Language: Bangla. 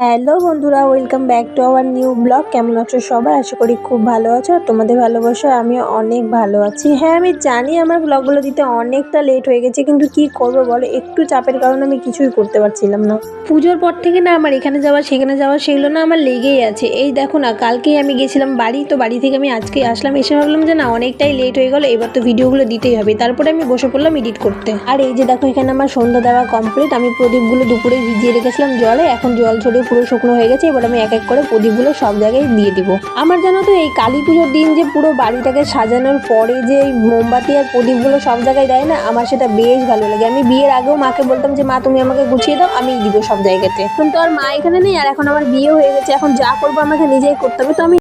হ্যালো বন্ধুরা, welcome back to our new blog. কেমন আছো সবাই? আশা করি খুব ভালো আছো। আর তোমাদের ভালোবাসা আমিও অনেক ভালো আছি। হ্যাঁ, আমি জানি আমার ব্লগগুলো দিতে অনেকটা লেট হয়ে গেছে, কিন্তু কি করবো বলো, একটু চাপের কারণে আমি কিছুই করতে পারছিলাম না। পুজোর পর থেকে না আমার এখানে যাওয়া সেখানে যাওয়া সেগুলো না আমার লেগেই আছে। এই দেখো না, কালকেই আমি গেছিলাম বাড়ি, তো বাড়ি থেকে আমি আজকেই আসলাম। এসে ভাবলাম যে না, অনেকটাই লেট হয়ে গেল, এবার তো ভিডিওগুলো দিতেই হবে। তারপরে আমি বসে পড়লাম এডিট করতে। আর এই যে দেখো, এখানে আমার সন্ধ্যা দেওয়া কমপ্লিট। আমি প্রদীপগুলো দুপুরে ভিজিয়ে রেখেছিলাম জলে, এখন জল ছড়িয়ে পুরো শুকনো হয়ে গেছে। এবার আমি এক এক করে প্রদীপগুলো সব জায়গায় দিয়ে দিব। আমার জানো তো, এই কালী পুজোর দিন যে পুরো বাড়িটাকে সাজানোর পরে যে এই মোমবাতি আর প্রদীপগুলো সব জায়গায় দেয় না, আমার সেটা বেশ ভালো লাগে। আমি বিয়ের আগেও মাকে বলতাম যে মা তুমি আমাকে গুছিয়ে দাও, আমিই দিব সব জায়গাতে। কিন্তু আর মা এখানে নেই, আর এখন আমার বিয়ে হয়ে গেছে, এখন যা করবো আমাকে নিজেই করতে হবে। তো আমি